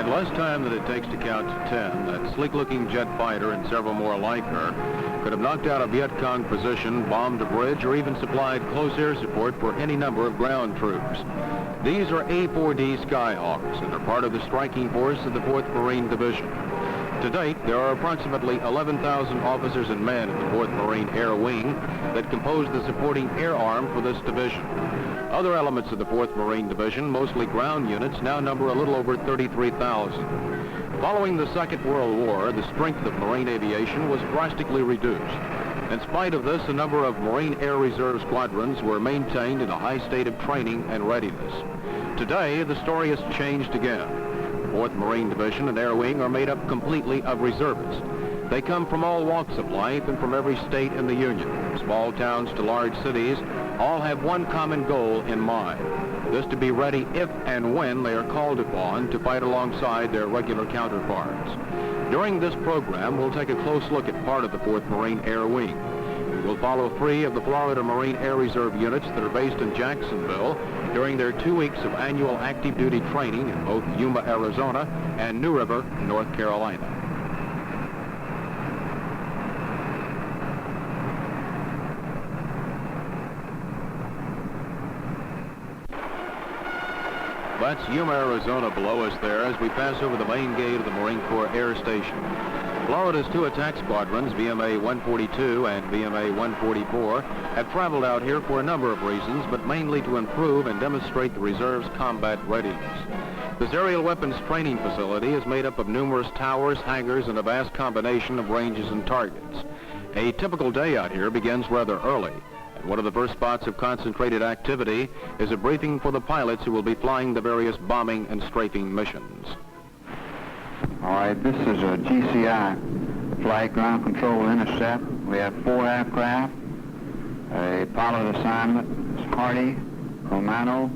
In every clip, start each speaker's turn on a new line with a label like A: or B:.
A: In less time than it takes to count to 10, that sleek-looking jet fighter and several more like her could have knocked out a Viet Cong position, bombed a bridge, or even supplied close air support for any number of ground troops. These are A4D Skyhawks and are part of the striking force of the 4th Marine Division. To date, there are approximately 11,000 officers and men in the 4th Marine Air Wing that compose the supporting air arm for this division. Other elements of the 4th Marine Division, mostly ground units, now number a little over 33,000. Following the Second World War, the strength of Marine aviation was drastically reduced. In spite of this, a number of Marine Air Reserve squadrons were maintained in a high state of training and readiness. Today, the story has changed again. The 4th Marine Division and Air Wing are made up completely of reservists. They come from all walks of life and from every state in the Union. From small towns to large cities, all have one common goal in mind. This to be ready if and when they are called upon to fight alongside their regular counterparts. During this program, we'll take a close look at part of the 4th Marine Air Wing. We will follow 3 of the Florida Marine Air Reserve units that are based in Jacksonville during their 2 weeks of annual active duty training in both Yuma, Arizona and New River, North Carolina. That's Yuma, Arizona below us there as we pass over the main gate of the Marine Corps Air Station. Florida's 2 attack squadrons, VMA 142 and VMA 144, have traveled out here for a number of reasons, but mainly to improve and demonstrate the reserve's combat readiness. This aerial weapons training facility is made up of numerous towers, hangars, and a vast combination of ranges and targets. A typical day out here begins rather early. One of the first spots of concentrated activity is a briefing for the pilots who will be flying the various bombing and strafing missions.
B: All right, this is a GCI, Flight Ground Control Intercept. We have 4 aircraft. A pilot assignment is Hardy, Romano,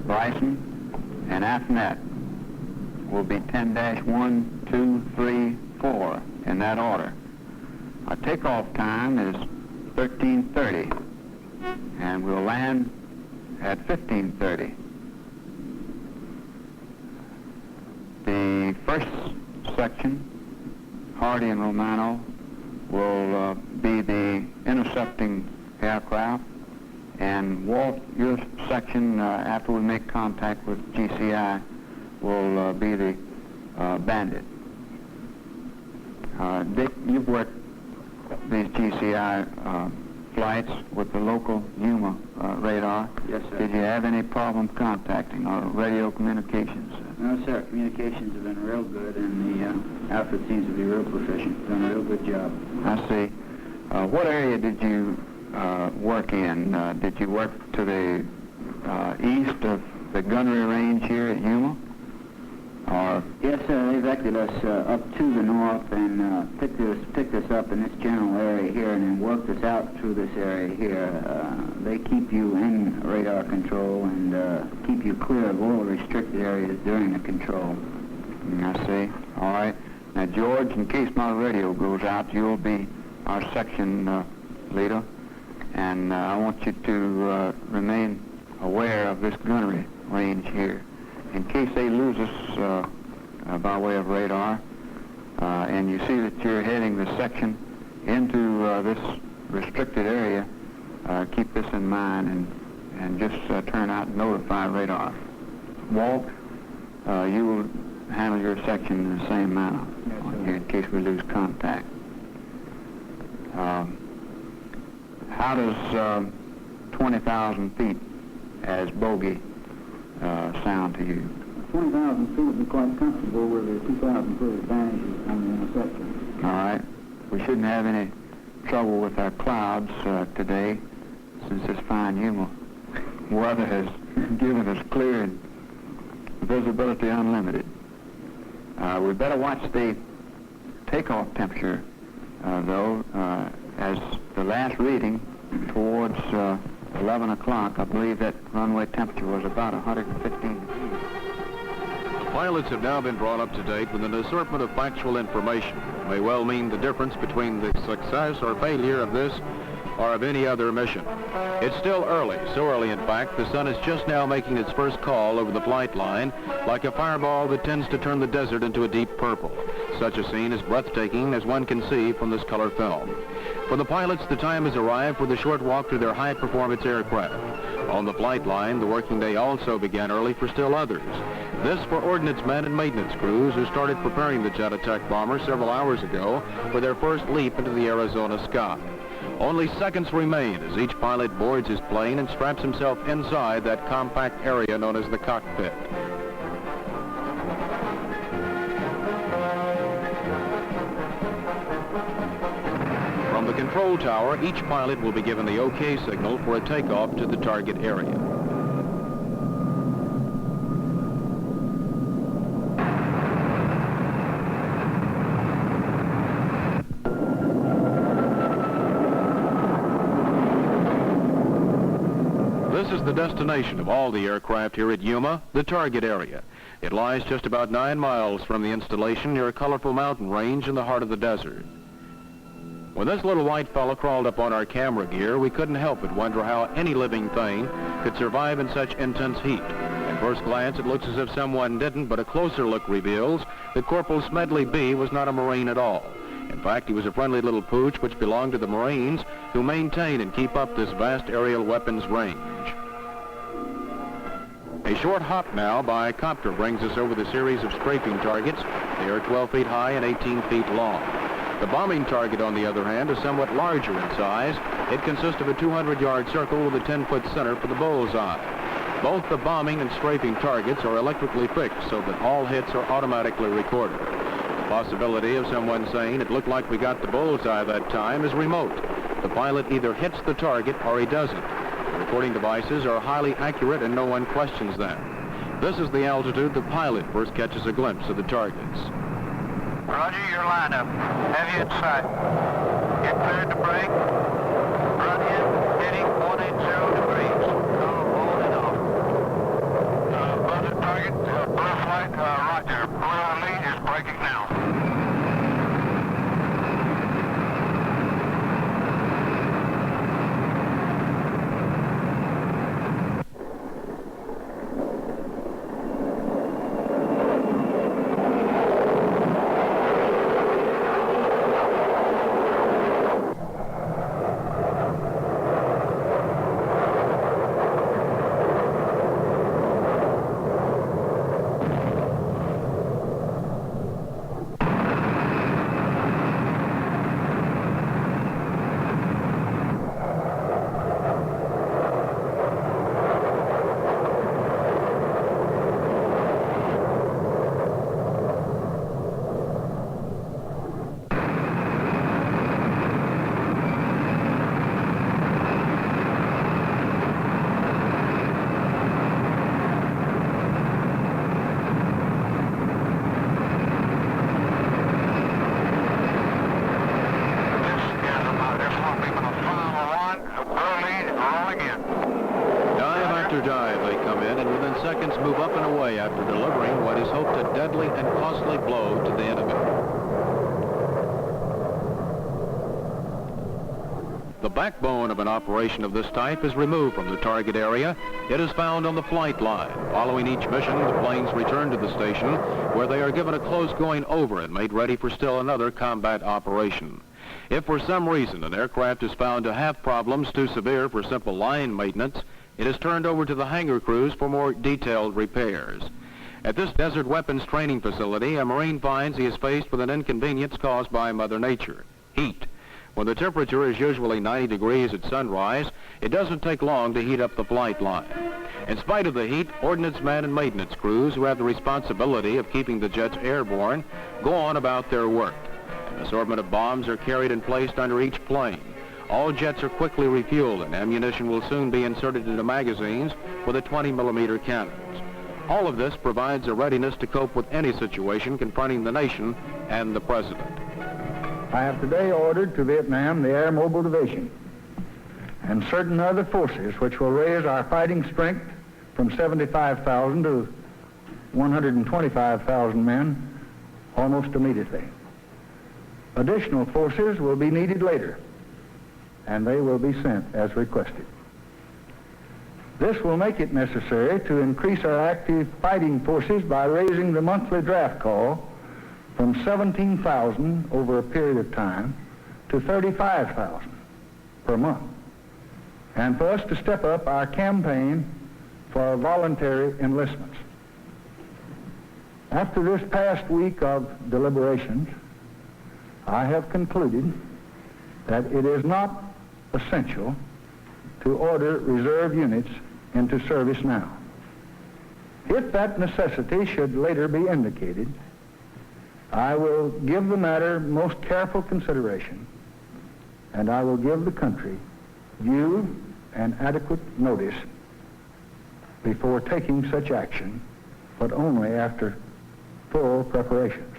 B: Bryson, and AFNet. Will be 10-1, 2, 3, 4 in that order. Our takeoff time is 13:30. And we'll land at 15:30. The first section, Hardy and Romano, will be the intercepting aircraft, and Walt, your section, after we make contact with GCI, will be the bandit. Dick, you've worked these GCI flights with the local Yuma radar.
C: Yes, sir.
B: Did you have any problem contacting or radio communications?
C: No, sir. Communications have been real good, and the outfit seems to be real proficient. Done a real good job.
B: I see. What area did you work in? Did you work to the east of the gunnery range here at Yuma? Or?
C: Yes, sir. They vectored us up to the north and picked us up in this general area here and then worked us out through this area here. They keep you in radar control and keep you clear of all restricted areas during the control.
B: I see. All right. Now, George, in case my radio goes out, you'll be our section leader, and I want you to remain aware of this gunnery range here. In case they lose us by way of radar, and you see that you're heading the section into this restricted area, keep this in mind and just turn out and notify radar. Walt, you will handle your section in the same manner.
C: Yes,
B: in case we lose contact. How does 20,000 feet as bogey sound to you?
C: 20,000 feet would be quite comfortable with a 2,000 foot advantage on the interception.
B: All right. We shouldn't have any trouble with our clouds today, since this fine Yuma weather has given us clear and visibility unlimited. We better watch the takeoff temperature, though, as the last reading towards 11 o'clock, I believe that runway temperature was about 115 degrees.
A: The pilots have now been brought up to date with an assortment of factual information that may well mean the difference between the success or failure of this or of any other mission. It's still early, so early in fact, the sun is just now making its first call over the flight line, like a fireball that tends to turn the desert into a deep purple. Such a scene is breathtaking, as one can see from this color film. For the pilots, the time has arrived for the short walk to their high-performance aircraft. On the flight line, the working day also began early for still others. This for ordnance men and maintenance crews who started preparing the jet attack bomber several hours ago for their first leap into the Arizona sky. Only seconds remain as each pilot boards his plane and straps himself inside that compact area known as the cockpit. From the control tower, each pilot will be given the OK signal for a takeoff to the target area. This is the destination of all the aircraft here at Yuma, the target area. It lies just about 9 miles from the installation near a colorful mountain range in the heart of the desert. When this little white fella crawled up on our camera gear, we couldn't help but wonder how any living thing could survive in such intense heat. At first glance, it looks as if someone didn't, but a closer look reveals that Corporal Smedley B. was not a Marine at all. In fact, he was a friendly little pooch which belonged to the Marines, who maintain and keep up this vast aerial weapons range. A short hop now by copter brings us over the series of strafing targets. They are 12 feet high and 18 feet long. The bombing target, on the other hand, is somewhat larger in size. It consists of a 200-yard circle with a 10-foot center for the bullseye. Both the bombing and strafing targets are electrically fixed so that all hits are automatically recorded. The possibility of someone saying it looked like we got the bullseye that time is remote. The pilot either hits the target or he doesn't. The recording devices are highly accurate and no one questions them. This is the altitude the pilot first catches a glimpse of the targets.
D: Roger, your lineup. Have you in sight. Get cleared to break. Run in, heading 180 degrees. On and off. Buzzer target, blue flight, roger. Blue lead is breaking now.
A: Seconds move up and away after delivering what is hoped a deadly and costly blow to the enemy. The backbone of an operation of this type is removed from the target area. It is found on the flight line. Following each mission, the planes return to the station where they are given a close going over and made ready for still another combat operation. If for some reason an aircraft is found to have problems too severe for simple line maintenance, it is turned over to the hangar crews for more detailed repairs. At this desert weapons training facility, a Marine finds he is faced with an inconvenience caused by Mother Nature: heat. When the temperature is usually 90 degrees at sunrise, it doesn't take long to heat up the flight line. In spite of the heat, ordnance men and maintenance crews who have the responsibility of keeping the jets airborne go on about their work. An assortment of bombs are carried and placed under each plane. All jets are quickly refueled and ammunition will soon be inserted into magazines with a 20-millimeter cannons. All of this provides a readiness to cope with any situation confronting the nation and the President.
E: I have today ordered to Vietnam the Air Mobile Division and certain other forces which will raise our fighting strength from 75,000 to 125,000 men almost immediately. Additional forces will be needed later. and they will be sent as requested. This will make it necessary to increase our active fighting forces by raising the monthly draft call from 17,000 over a period of time to 35,000 per month, and for us to step up our campaign for voluntary enlistments. After this past week of deliberations, I have concluded that it is not essential to order reserve units into service now. If that necessity should later be indicated, I will give the matter most careful consideration, and I will give the country due and adequate notice before taking such action, but only after full preparations.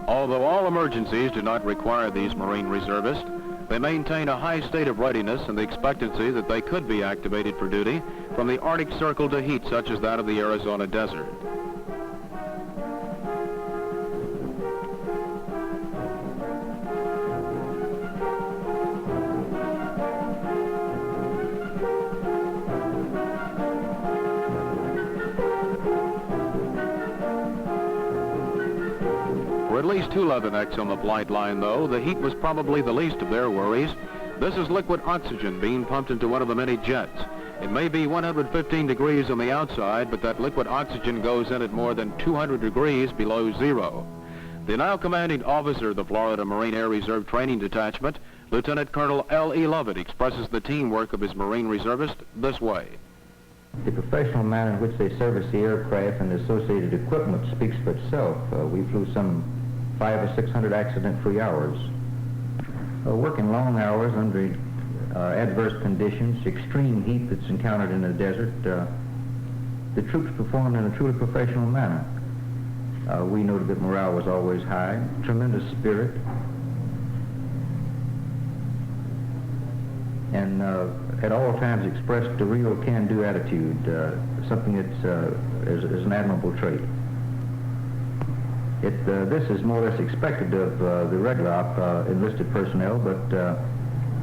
A: Although all emergencies do not require these Marine reservists, they maintain a high state of readiness and the expectancy that they could be activated for duty from the Arctic Circle to heat such as that of the Arizona desert. For at least 2 Leathernecks on the flight line, though, the heat was probably the least of their worries. This is liquid oxygen being pumped into one of the many jets. It may be 115 degrees on the outside, but that liquid oxygen goes in at more than 200 degrees below zero. The now commanding officer of the Florida Marine Air Reserve Training Detachment, Lieutenant Colonel L.E. Lovett, expresses the teamwork of his Marine reservists this way.
F: The professional manner in which they service the aircraft and the associated equipment speaks for itself. We flew some 500 or 600 accident-free hours. Working long hours under adverse conditions, extreme heat that's encountered in the desert, the troops performed in a truly professional manner. We noted that morale was always high, tremendous spirit, and at all times expressed a real can-do attitude, something that is an admirable trait. This is more or less expected of the regular enlisted personnel, but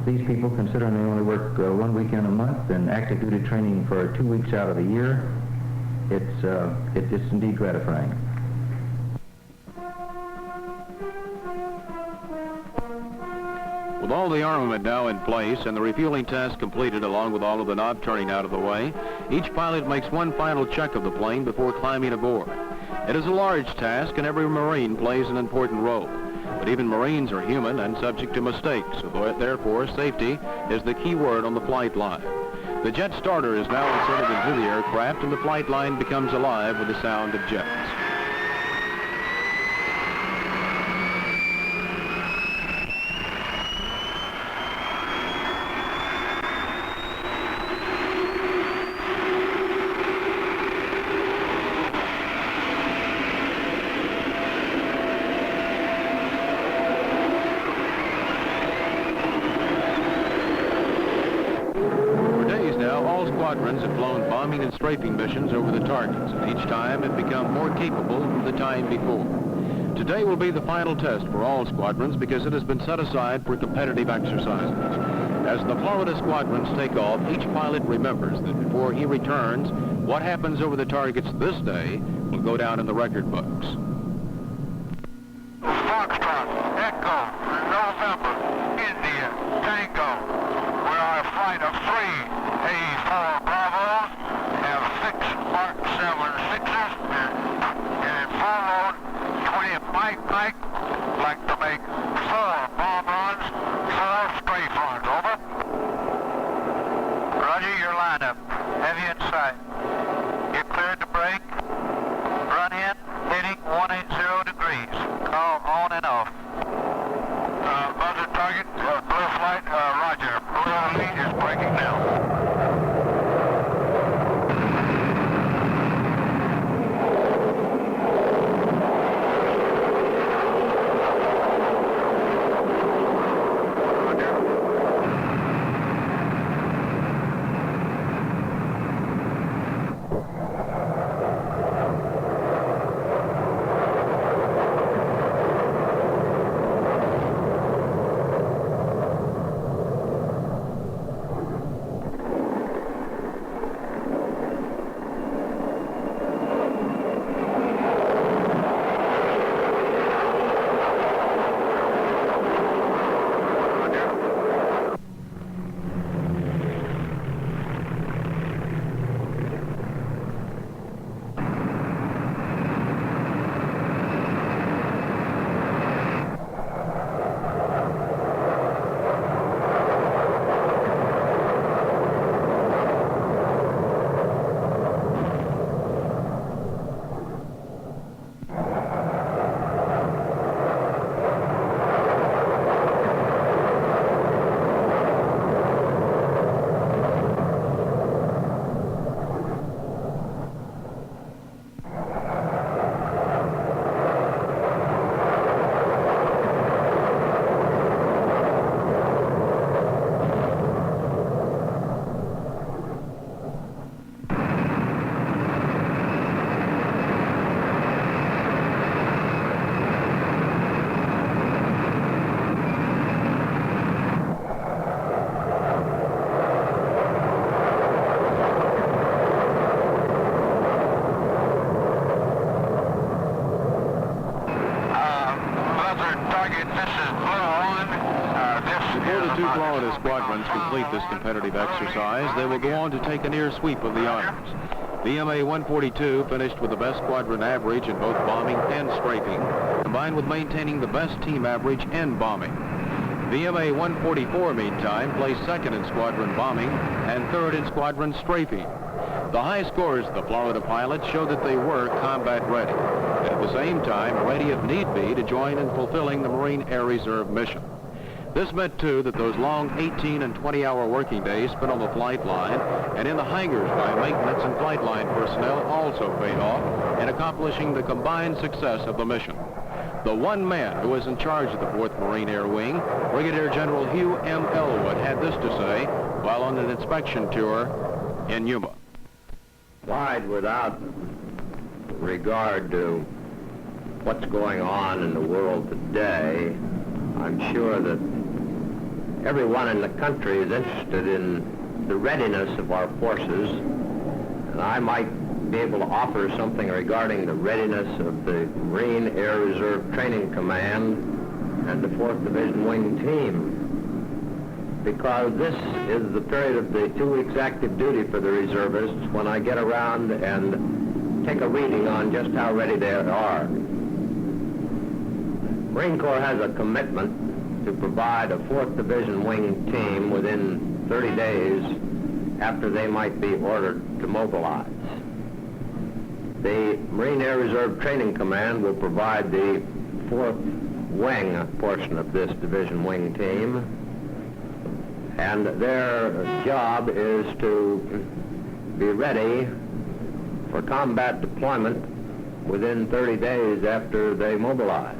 F: these people, considering they only work 1 weekend a month and active duty training for 2 weeks out of the year, it's indeed gratifying.
A: With all the armament now in place and the refueling test completed along with all of the knob turning out of the way, each pilot makes one final check of the plane before climbing aboard. It is a large task and every Marine plays an important role. But even Marines are human and subject to mistakes, so therefore safety is the key word on the flight line. The jet starter is now inserted into the aircraft and the flight line becomes alive with the sound of jets. Squadrons have flown bombing and strafing missions over the targets, and each time have become more capable than the time before. Today will be the final test for all squadrons because it has been set aside for competitive exercises. As the Florida squadrons take off, each pilot remembers that before he returns, what happens over the targets this day will go down in the record books.
D: Foxtrot, Echo, November, India, Tango. We are a flight of 3 A4 Bravos, have 6 Mark 76ers, and full load 20 Mike, like to make 4 bomb runs, 4 strafe runs, over. Roger, your lineup, heavy in sight. Get cleared to break, run in, heading 180 degrees, call on and off. Buzzer target, blue flight, roger, blue lead is breaking now.
A: Florida squadrons complete this competitive exercise, they will go on to take a near sweep of the honors. VMA 142 finished with the best squadron average in both bombing and strafing, combined with maintaining the best team average in bombing. VMA 144, meantime, placed second in squadron bombing and third in squadron strafing. The high scores of the Florida pilots showed that they were combat ready, and at the same time ready if need be to join in fulfilling the Marine Air Reserve mission. This meant, too, that those long 18 and 20-hour working days spent on the flight line and in the hangars by maintenance and flight line personnel also paid off in accomplishing the combined success of the mission. The one man who was in charge of the 4th Marine Air Wing, Brigadier General Hugh M. Elwood, had this to say while on an inspection tour in Yuma.
G: Wide without regard to what's going on in the world today, I'm sure that everyone in the country is interested in the readiness of our forces, and I might be able to offer something regarding the readiness of the Marine Air Reserve Training Command and the 4th Division Wing Team, because this is the period of the 2 weeks active duty for the reservists when I get around and take a reading on just how ready they are. Marine Corps has a commitment to provide a 4th Division Wing team within 30 days after they might be ordered to mobilize. The Marine Air Reserve Training Command will provide the 4th Wing portion of this Division Wing team, and their job is to be ready for combat deployment within 30 days after they mobilize.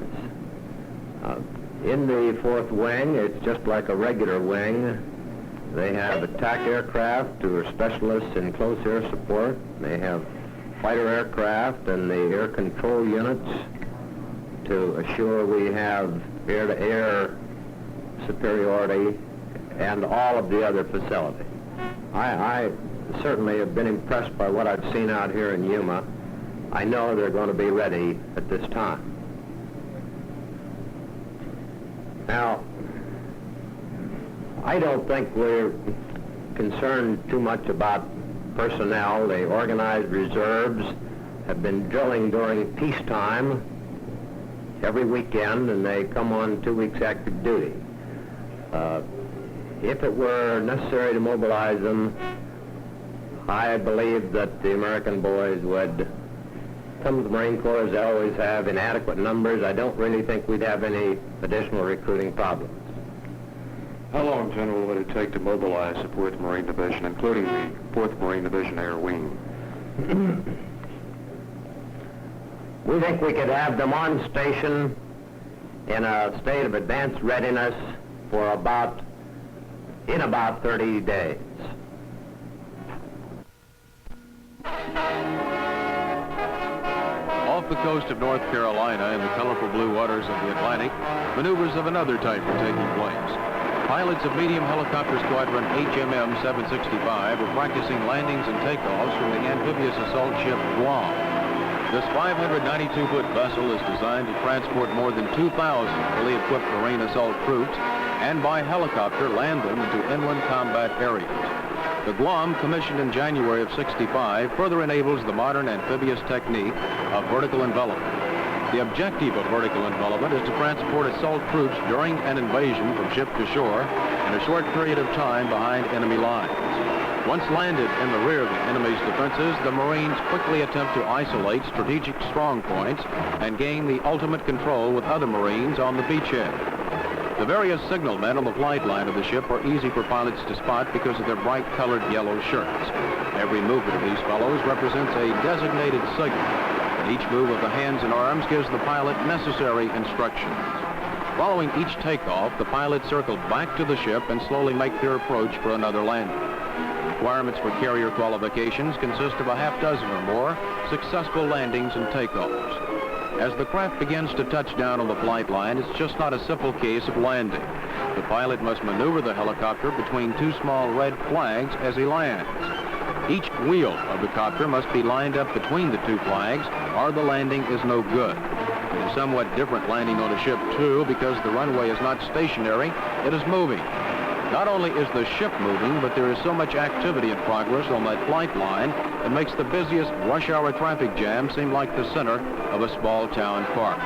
G: In the 4th Wing, it's just like a regular wing. They have attack aircraft who are specialists in close air support. They have fighter aircraft and the air control units to assure we have air-to-air superiority and all of the other facilities. I certainly have been impressed by what I've seen out here in Yuma. I know they're going to be ready at this time. Now, I don't think we're concerned too much about personnel. The organized reserves have been drilling during peacetime every weekend, and they come on 2 weeks active duty. If it were necessary to mobilize them, I believe that the American boys would come to the Marine Corps, as they always have, in adequate numbers. I don't really think we'd have any additional recruiting problems.
H: How long, General, would it take to mobilize the 4th Marine Division, including the 4th Marine Division Air Wing?
G: We think we could have them on station in a state of advanced readiness for about 30 days.
A: Off the coast of North Carolina in the colorful blue waters of the Atlantic, maneuvers of another type are taking place. Pilots of medium helicopter squadron HMM 765 are practicing landings and takeoffs from the amphibious assault ship Guam. This 592-foot vessel is designed to transport more than 2,000 fully equipped Marine assault troops and by helicopter land them into inland combat areas. The Guam, commissioned in January of '65, further enables the modern amphibious technique of vertical envelopment. The objective of vertical envelopment is to transport assault troops during an invasion from ship to shore in a short period of time behind enemy lines. Once landed in the rear of the enemy's defenses, the Marines quickly attempt to isolate strategic strong points and gain the ultimate control with other Marines on the beachhead. The various signalmen on the flight line of the ship are easy for pilots to spot because of their bright-colored yellow shirts. Every movement of these fellows represents a designated signal, and each move of the hands and arms gives the pilot necessary instructions. Following each takeoff, the pilots circle back to the ship and slowly make their approach for another landing. Requirements for carrier qualifications consist of a half dozen or more successful landings and takeoffs. As the craft begins to touch down on the flight line, it's just not a simple case of landing. The pilot must maneuver the helicopter between two small red flags as he lands. Each wheel of the copter must be lined up between the two flags, or the landing is no good. It is somewhat different landing on a ship, too, because the runway is not stationary, it is moving. Not only is the ship moving, but there is so much activity in progress on that flight line that makes the busiest rush hour traffic jam seem like the center of a small town park.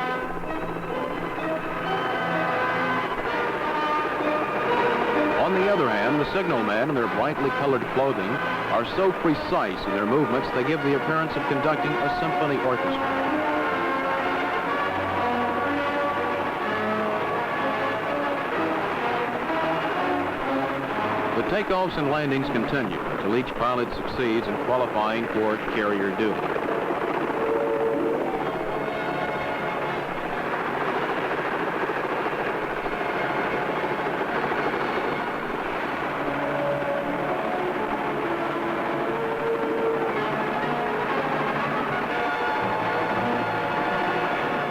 A: On the other hand, the signalmen in their brightly colored clothing are so precise in their movements they give the appearance of conducting a symphony orchestra. The takeoffs and landings continue until each pilot succeeds in qualifying for carrier duty.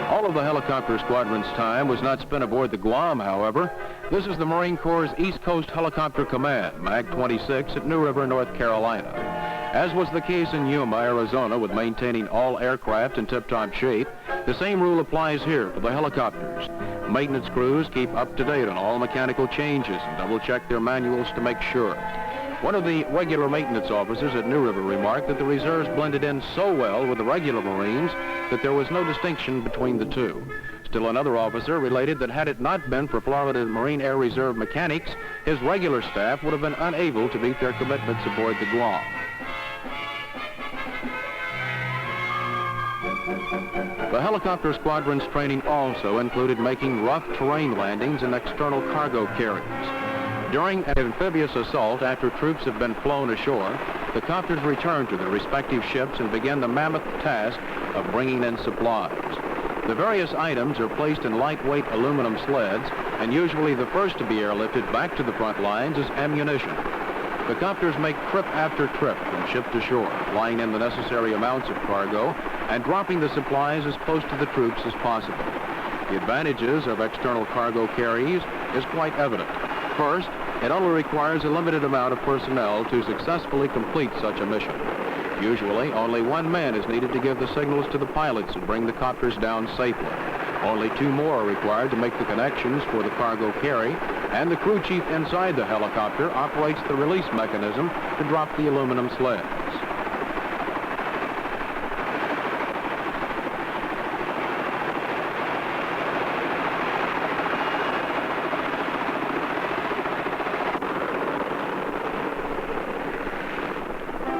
A: All of the helicopter squadron's time was not spent aboard the Guam, however. This is the Marine Corps' East Coast Helicopter Command, MAG 26 at New River, North Carolina. As was the case in Yuma, Arizona, with maintaining all aircraft in tip-top shape, the same rule applies here for the helicopters. Maintenance crews keep up to date on all mechanical changes and double-check their manuals to make sure. One of the regular maintenance officers at New River remarked that the reserves blended in so well with the regular Marines that there was no distinction between the two. Still another officer related that had it not been for Florida Marine Air Reserve mechanics, his regular staff would have been unable to meet their commitments aboard the Guam. The helicopter squadron's training also included making rough terrain landings in external cargo carriers. During an amphibious assault, after troops have been flown ashore, the copters return to their respective ships and begin the mammoth task of bringing in supplies. The various items are placed in lightweight aluminum sleds, and usually the first to be airlifted back to the front lines is ammunition. The copters make trip after trip from ship to shore, flying in the necessary amounts of cargo and dropping the supplies as close to the troops as possible. The advantages of external cargo carriers is quite evident. First, it only requires a limited amount of personnel to successfully complete such a mission. Usually, only one man is needed to give the signals to the pilots and bring the copters down safely. Only two more are required to make the connections for the cargo carry, and the crew chief inside the helicopter operates the release mechanism to drop the aluminum sleds.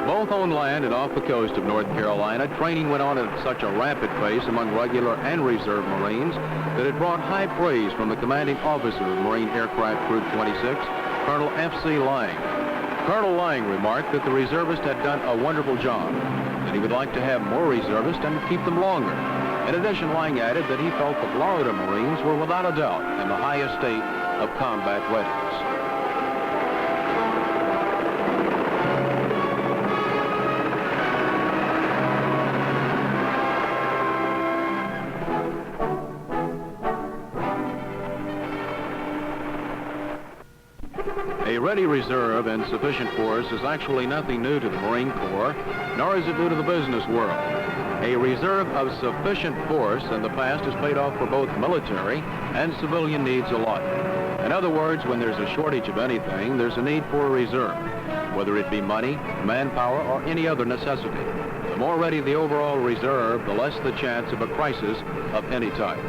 A: Both on land and off the coast of North Carolina, training went on at such a rapid pace among regular and reserve Marines that it brought high praise from the commanding officer of Marine Aircraft Group 26, Colonel F.C. Lang. Colonel Lang remarked that the reservists had done a wonderful job, that he would like to have more reservists and keep them longer. In addition, Lang added that he felt the Florida Marines were without a doubt in the highest state of combat readiness. A ready reserve and sufficient force is actually nothing new to the Marine Corps, nor is it new to the business world. A reserve of sufficient force in the past has paid off for both military and civilian needs alike. In other words, when there's a shortage of anything, there's a need for a reserve, whether it be money, manpower, or any other necessity. The more ready the overall reserve, the less the chance of a crisis of any type.